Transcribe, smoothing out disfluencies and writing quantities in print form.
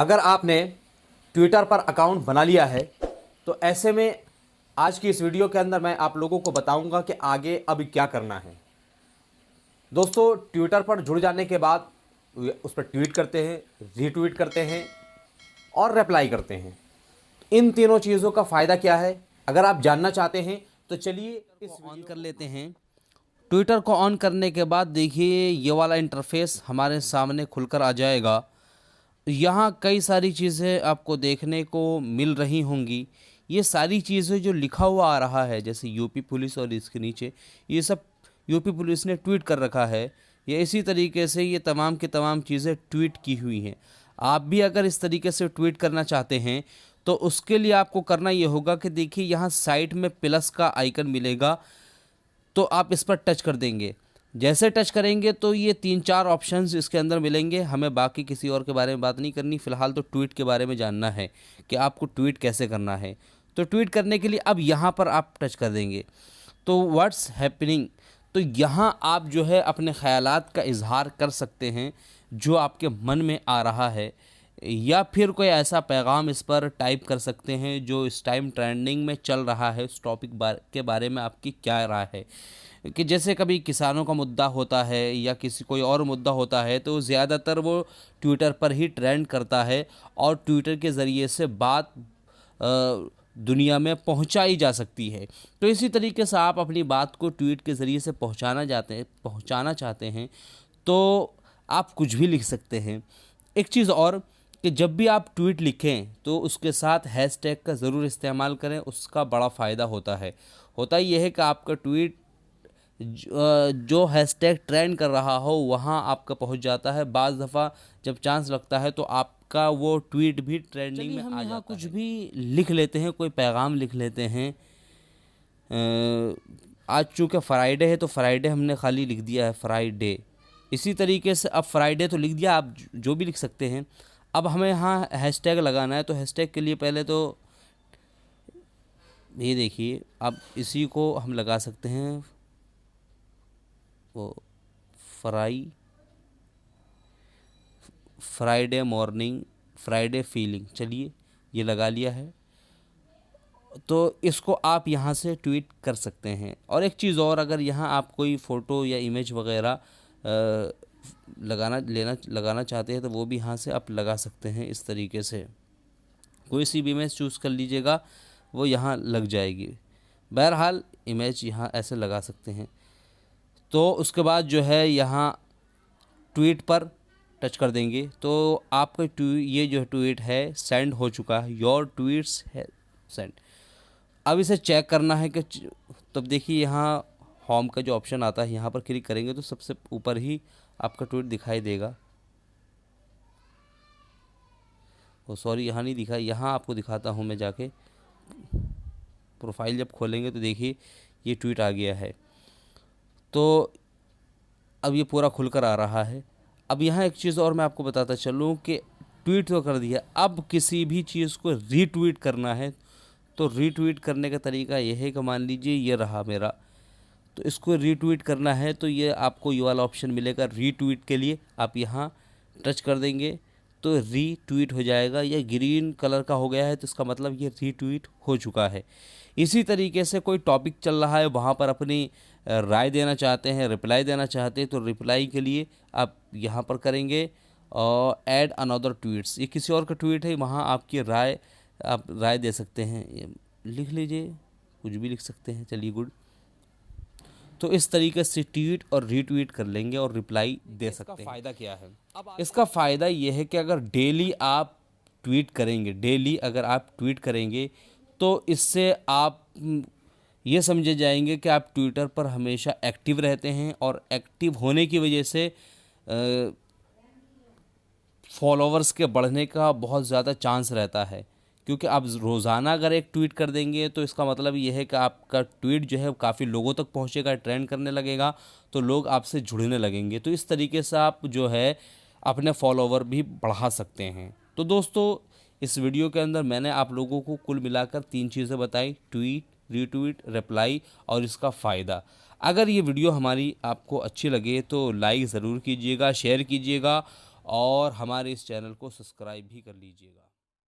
अगर आपने ट्विटर पर अकाउंट बना लिया है तो ऐसे में आज की इस वीडियो के अंदर मैं आप लोगों को बताऊंगा कि आगे अब क्या करना है। दोस्तों, ट्विटर पर जुड़ जाने के बाद उस पर ट्वीट करते हैं, रीट्वीट करते हैं और रिप्लाई करते हैं। इन तीनों चीज़ों का फ़ायदा क्या है, अगर आप जानना चाहते हैं तो चलिए इस ऑन कर लेते हैं। ट्विटर को ऑन करने के बाद देखिए ये वाला इंटरफेस हमारे सामने खुलकर आ जाएगा। यहाँ कई सारी चीज़ें आपको देखने को मिल रही होंगी। ये सारी चीज़ें जो लिखा हुआ आ रहा है जैसे यूपी पुलिस और इसके नीचे ये सब यूपी पुलिस ने ट्वीट कर रखा है। ये इसी तरीके से ये तमाम की तमाम चीज़ें ट्वीट की हुई हैं। आप भी अगर इस तरीके से ट्वीट करना चाहते हैं तो उसके लिए आपको करना ये होगा कि देखिए यहाँ साइड में प्लस का आइकन मिलेगा, तो आप इस पर टच कर देंगे। जैसे टच करेंगे तो ये 3-4 ऑप्शंस इसके अंदर मिलेंगे। हमें बाकी किसी और के बारे में बात नहीं करनी, फ़िलहाल तो ट्वीट के बारे में जानना है कि आपको ट्वीट कैसे करना है। तो ट्वीट करने के लिए अब यहाँ पर आप टच कर देंगे तो व्हाट्स हैपनिंग, तो यहाँ आप जो है अपने ख़यालात का इजहार कर सकते हैं जो आपके मन में आ रहा है, या फिर कोई ऐसा पैगाम इस पर टाइप कर सकते हैं जो इस टाइम ट्रेंडिंग में चल रहा है। उस टॉपिक के बारे में आपकी क्या राय है कि जैसे कभी किसानों का मुद्दा होता है या किसी कोई और मुद्दा होता है तो ज़्यादातर वो ट्विटर पर ही ट्रेंड करता है और ट्विटर के ज़रिए से बात दुनिया में पहुंचाई जा सकती है। तो इसी तरीके से आप अपनी बात को ट्वीट के ज़रिए से पहुंचाना चाहते हैं तो आप कुछ भी लिख सकते हैं। एक चीज़ और कि जब भी आप ट्वीट लिखें तो उसके साथ हैशटैग का ज़रूर इस्तेमाल करें, उसका बड़ा फ़ायदा होता है। होता यह है कि आपका ट्वीट जो हैशटैग ट्रेंड कर रहा हो वहाँ आपका पहुँच जाता है। बाज़ दफ़ा जब चांस लगता है तो आपका वो ट्वीट भी ट्रेंडिंग में आ जाता है। कुछ भी लिख लेते हैं, कोई पैगाम लिख लेते हैं। आज चूँकि फ्राइडे है तो फ्राइडे हमने खाली लिख दिया है फ्राइडे। इसी तरीके से अब फ्राइडे तो लिख दिया, आप जो भी लिख सकते हैं। अब हमें यहाँ हैशटैग लगाना है तो हैशटैग के लिए पहले तो ये देखिए, अब इसी को हम लगा सकते हैं वो फ्राइडे मॉर्निंग, फ्राइडे फीलिंग, चलिए ये लगा लिया है। तो इसको आप यहाँ से ट्वीट कर सकते हैं। और एक चीज़ और, अगर यहाँ आप कोई फ़ोटो या इमेज वगैरह लगाना चाहते हैं तो वो भी यहाँ से आप लगा सकते हैं। इस तरीके से कोई सी भी इमेज चूज़ कर लीजिएगा, वो यहाँ लग जाएगी। बहरहाल इमेज यहाँ ऐसे लगा सकते हैं। तो उसके बाद जो है यहाँ ट्वीट पर टच कर देंगे तो आपका ये जो ट्वीट है सेंड हो चुका है। योर ट्वीट्स है सेंड। अब इसे चेक करना है कि तब देखिए यहाँ होम का जो ऑप्शन आता है यहाँ पर क्लिक करेंगे तो सबसे ऊपर ही आपका ट्वीट दिखाई देगा। ओ सॉरी, यहाँ नहीं दिखा, यहाँ आपको दिखाता हूँ मैं जाके। प्रोफाइल जब खोलेंगे तो देखिए ये ट्वीट आ गया है। तो अब ये पूरा खुलकर आ रहा है। अब यहाँ एक चीज़ और मैं आपको बताता चलूँ कि ट्वीट तो कर दिया, अब किसी भी चीज़ को रीट्वीट करना है तो रीट्वीट करने का तरीका यह है कि मान लीजिए ये रहा मेरा, तो इसको रीट्वीट करना है तो ये आपको ये वाला ऑप्शन मिलेगा रीट्वीट के लिए। आप यहाँ टच कर देंगे तो रीट्वीट हो जाएगा। ये ग्रीन कलर का हो गया है तो इसका मतलब ये रीट्वीट हो चुका है। इसी तरीके से कोई टॉपिक चल रहा है, वहाँ पर अपनी राय देना चाहते हैं, रिप्लाई देना चाहते हैं तो रिप्लाई के लिए आप यहाँ पर करेंगे और ऐड अनदर ट्वीट्स। ये किसी और का ट्वीट है, वहाँ आपकी राय आप राय दे सकते हैं, लिख लीजिए, कुछ भी लिख सकते हैं। चलिए गुड। तो इस तरीके से ट्वीट और रीट्वीट कर लेंगे और रिप्लाई दे सकते हैं। इसका फ़ायदा क्या है? इसका फ़ायदा ये है कि अगर डेली आप ट्वीट करेंगे तो इससे आप ये समझे जाएंगे कि आप ट्विटर पर हमेशा एक्टिव रहते हैं और एक्टिव होने की वजह से फॉलोवर्स के बढ़ने का बहुत ज़्यादा चांस रहता है। क्योंकि आप रोज़ाना अगर एक ट्वीट कर देंगे तो इसका मतलब ये है कि आपका ट्वीट जो है काफ़ी लोगों तक पहुंचेगा, ट्रेंड करने लगेगा तो लोग आपसे जुड़ने लगेंगे। तो इस तरीके से आप जो है अपने फॉलोवर भी बढ़ा सकते हैं। तो दोस्तों, इस वीडियो के अंदर मैंने आप लोगों को कुल मिलाकर 3 चीज़ें बताई, ट्वीट, रीट्वीट, रिप्लाई और इसका फ़ायदा। अगर ये वीडियो हमारी आपको अच्छी लगे तो लाइक ज़रूर कीजिएगा, शेयर कीजिएगा और हमारे इस चैनल को सब्सक्राइब भी कर लीजिएगा।